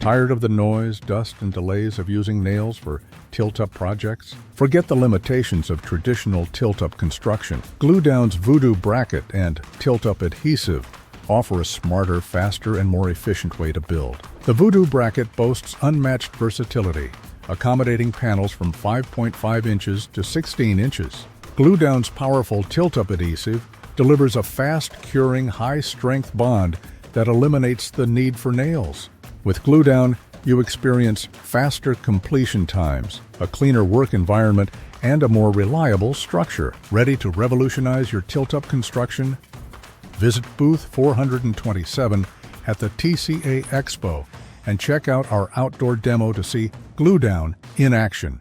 Tired of the noise, dust, and delays of using nails for tilt-up projects? Forget the limitations of traditional tilt-up construction. GluDown's Vudu Bracket and tilt-up adhesive offer a smarter, faster, and more efficient way to build. The Vudu Bracket boasts unmatched versatility, accommodating panels from 5.5 inches to 16 inches. GluDown's powerful tilt-up adhesive delivers a fast-curing, high-strength bond that eliminates the need for nails. With GluDown, you experience faster completion times, a cleaner work environment, and a more reliable structure. Ready to revolutionize your tilt-up construction? Visit booth 427 at the TCA Expo and check out our outdoor demo to see GluDown in action.